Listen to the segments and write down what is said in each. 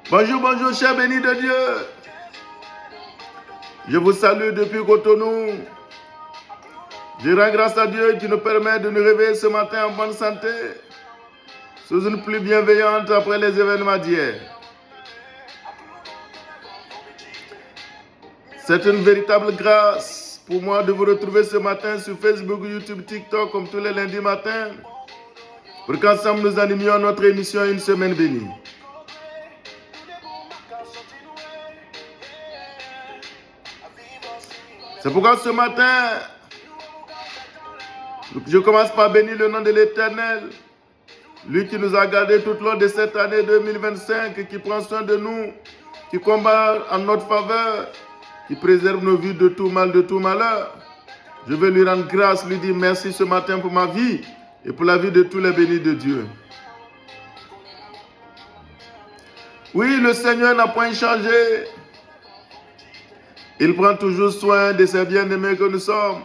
Bonjour, bonjour, chers bénis de Dieu. Je vous salue depuis Cotonou. Je rends grâce à Dieu qui nous permet de nous réveiller ce matin en bonne santé, sous une pluie bienveillante après les événements d'hier. C'est une véritable grâce pour moi de vous retrouver ce matin sur Facebook, YouTube, TikTok, comme tous les lundis matins, pour qu'ensemble nous animions notre émission Une semaine bénie. C'est pourquoi ce matin, je commence par bénir le nom de l'Éternel, lui qui nous a gardés tout au long de cette année 2025, qui prend soin de nous, qui combat en notre faveur, qui préserve nos vies de tout mal, de tout malheur. Je veux lui rendre grâce, lui dire merci ce matin pour ma vie et pour la vie de tous les bénis de Dieu. Oui, le Seigneur n'a point changé. Il prend toujours soin de ses bien-aimés que nous sommes.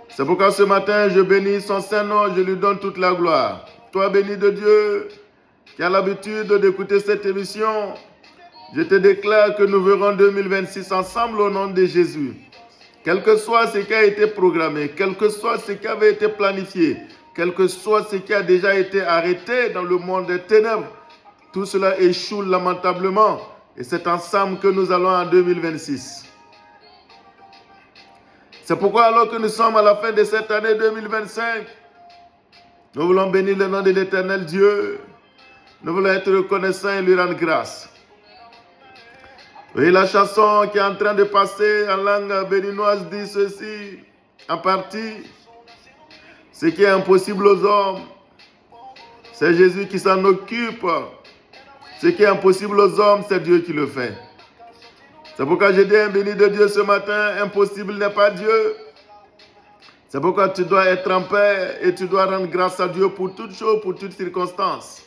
C'est pourquoi ce matin, je bénis son Saint-Nom, je lui donne toute la gloire. Toi, béni de Dieu, qui as l'habitude d'écouter cette émission, je te déclare que nous verrons 2026 ensemble au nom de Jésus. Quel que soit ce qui a été programmé, quel que soit ce qui avait été planifié, quel que soit ce qui a déjà été arrêté dans le monde des ténèbres, tout cela échoue lamentablement. Et c'est ensemble que nous allons en 2026. C'est pourquoi alors que nous sommes à la fin de cette année 2025, nous voulons bénir le nom de l'Éternel Dieu. Nous voulons être reconnaissants et lui rendre grâce. Oui, la chanson qui est en train de passer en langue béninoise dit ceci, en partie. Ce qui est impossible aux hommes, c'est Jésus qui s'en occupe. Ce qui est impossible aux hommes, c'est Dieu qui le fait. C'est pourquoi je dis un béni de Dieu ce matin, impossible n'est pas Dieu. C'est pourquoi tu dois être en paix et tu dois rendre grâce à Dieu pour toutes choses, pour toutes circonstances.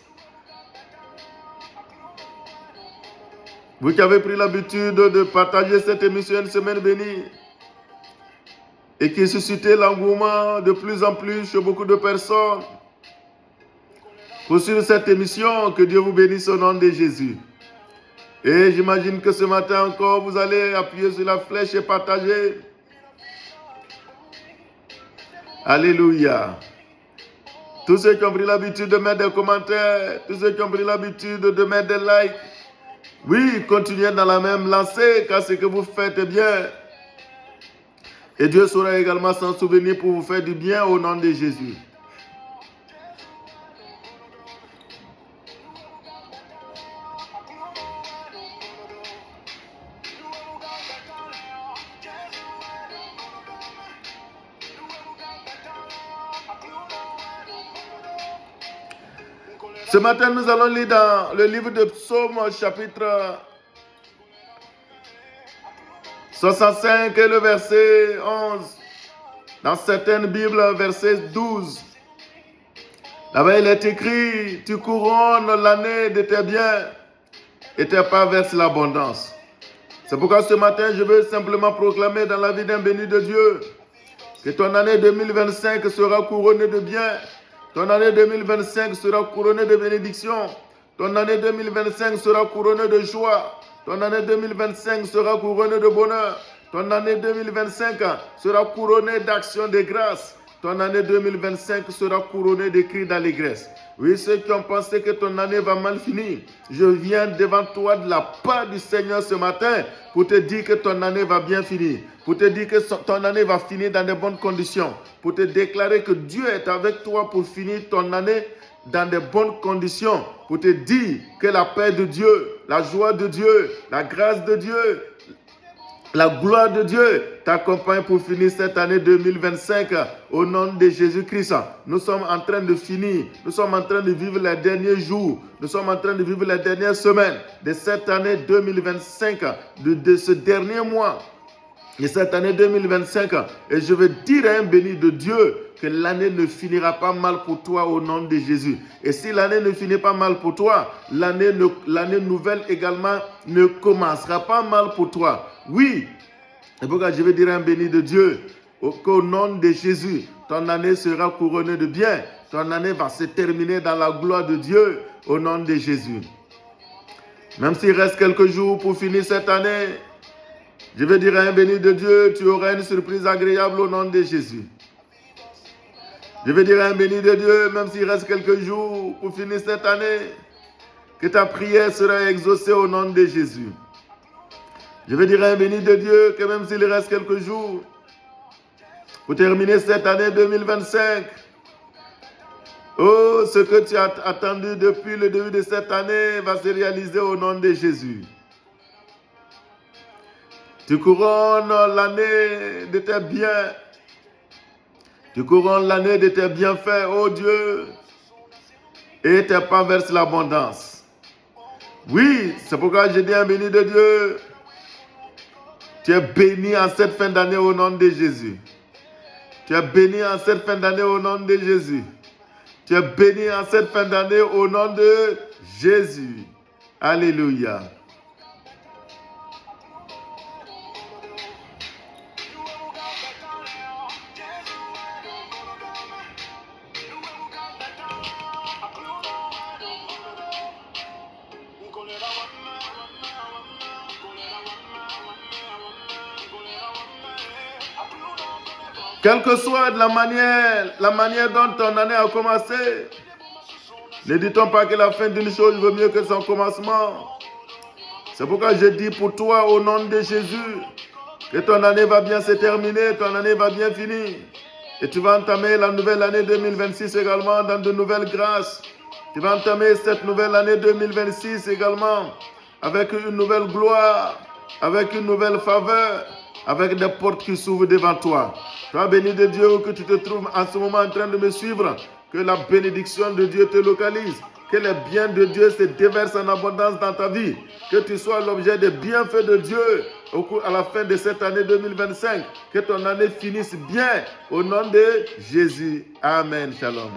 Vous qui avez pris l'habitude de partager cette émission Une semaine bénie et qui suscitait l'engouement de plus en plus chez beaucoup de personnes, pour suivre cette émission, que Dieu vous bénisse au nom de Jésus. Et j'imagine que ce matin encore, vous allez appuyer sur la flèche et partager. Alléluia. Tous ceux qui ont pris l'habitude de mettre des commentaires, tous ceux qui ont pris l'habitude de mettre des likes, oui, continuez dans la même lancée, car ce que vous faites est bien. Et Dieu saura également s'en souvenir pour vous faire du bien au nom de Jésus. Ce matin, nous allons lire dans le livre de Psaume, chapitre 65 et le verset 11. Dans certaines Bibles, verset 12. Là-bas, il est écrit, tu couronnes l'année de tes biens et tes pas versent l'abondance. C'est pourquoi ce matin, je veux simplement proclamer dans la vie d'un béni de Dieu que ton année 2025 sera couronnée de biens. Ton année 2025 sera couronnée de bénédictions. Ton année 2025 sera couronnée de joie. Ton année 2025 sera couronnée de bonheur. Ton année 2025 sera couronnée d'actions de grâce. Ton année 2025 sera couronnée de cris d'allégresse. Oui, ceux qui ont pensé que ton année va mal finir, je viens devant toi de la part du Seigneur ce matin pour te dire que ton année va bien finir, pour te dire que ton année va finir dans de bonnes conditions, pour te déclarer que Dieu est avec toi pour finir ton année dans de bonnes conditions, pour te dire que la paix de Dieu, la joie de Dieu, la grâce de Dieu, la gloire de Dieu t'accompagne pour finir cette année 2025 au nom de Jésus-Christ. Nous sommes en train de finir, nous sommes en train de vivre les derniers jours, nous sommes en train de vivre les dernières semaines de cette année 2025, de ce dernier mois de cette année 2025. Et je veux dire à un béni de Dieu que l'année ne finira pas mal pour toi au nom de Jésus. Et si l'année ne finit pas mal pour toi, l'année nouvelle également ne commencera pas mal pour toi. Oui, et pourquoi je veux dire un béni de Dieu, qu'au nom de Jésus, ton année sera couronnée de bien. Ton année va se terminer dans la gloire de Dieu au nom de Jésus. Même s'il reste quelques jours pour finir cette année, je veux dire à un béni de Dieu, tu auras une surprise agréable au nom de Jésus. Je veux dire à un béni de Dieu, même s'il reste quelques jours pour finir cette année, que ta prière sera exaucée au nom de Jésus. Je veux dire à un béni de Dieu que même s'il reste quelques jours pour terminer cette année 2025, oh, ce que tu as attendu depuis le début de cette année va se réaliser au nom de Jésus. Tu couronnes l'année de tes biens. Tu couronnes l'année de tes bienfaits, oh Dieu, et tes pas versent l'abondance. Oui, c'est pourquoi je dis un béni de Dieu. Tu es béni en cette fin d'année au nom de Jésus. Tu es béni en cette fin d'année au nom de Jésus. Tu es béni en cette fin d'année au nom de Jésus. Alléluia. Quelle que soit la manière dont ton année a commencé, ne dit-on pas que la fin d'une chose vaut mieux que son commencement? C'est pourquoi je dis pour toi, au nom de Jésus, que ton année va bien se terminer, ton année va bien finir. Et tu vas entamer la nouvelle année 2026 également dans de nouvelles grâces. Tu vas entamer cette nouvelle année 2026 également avec une nouvelle gloire, avec une nouvelle faveur, avec des portes qui s'ouvrent devant toi. Sois béni de Dieu où que tu te trouves en ce moment en train de me suivre. Que la bénédiction de Dieu te localise. Que les biens de Dieu se déversent en abondance dans ta vie. Que tu sois l'objet des bienfaits de Dieu à la fin de cette année 2025. Que ton année finisse bien. Au nom de Jésus. Amen. Shalom.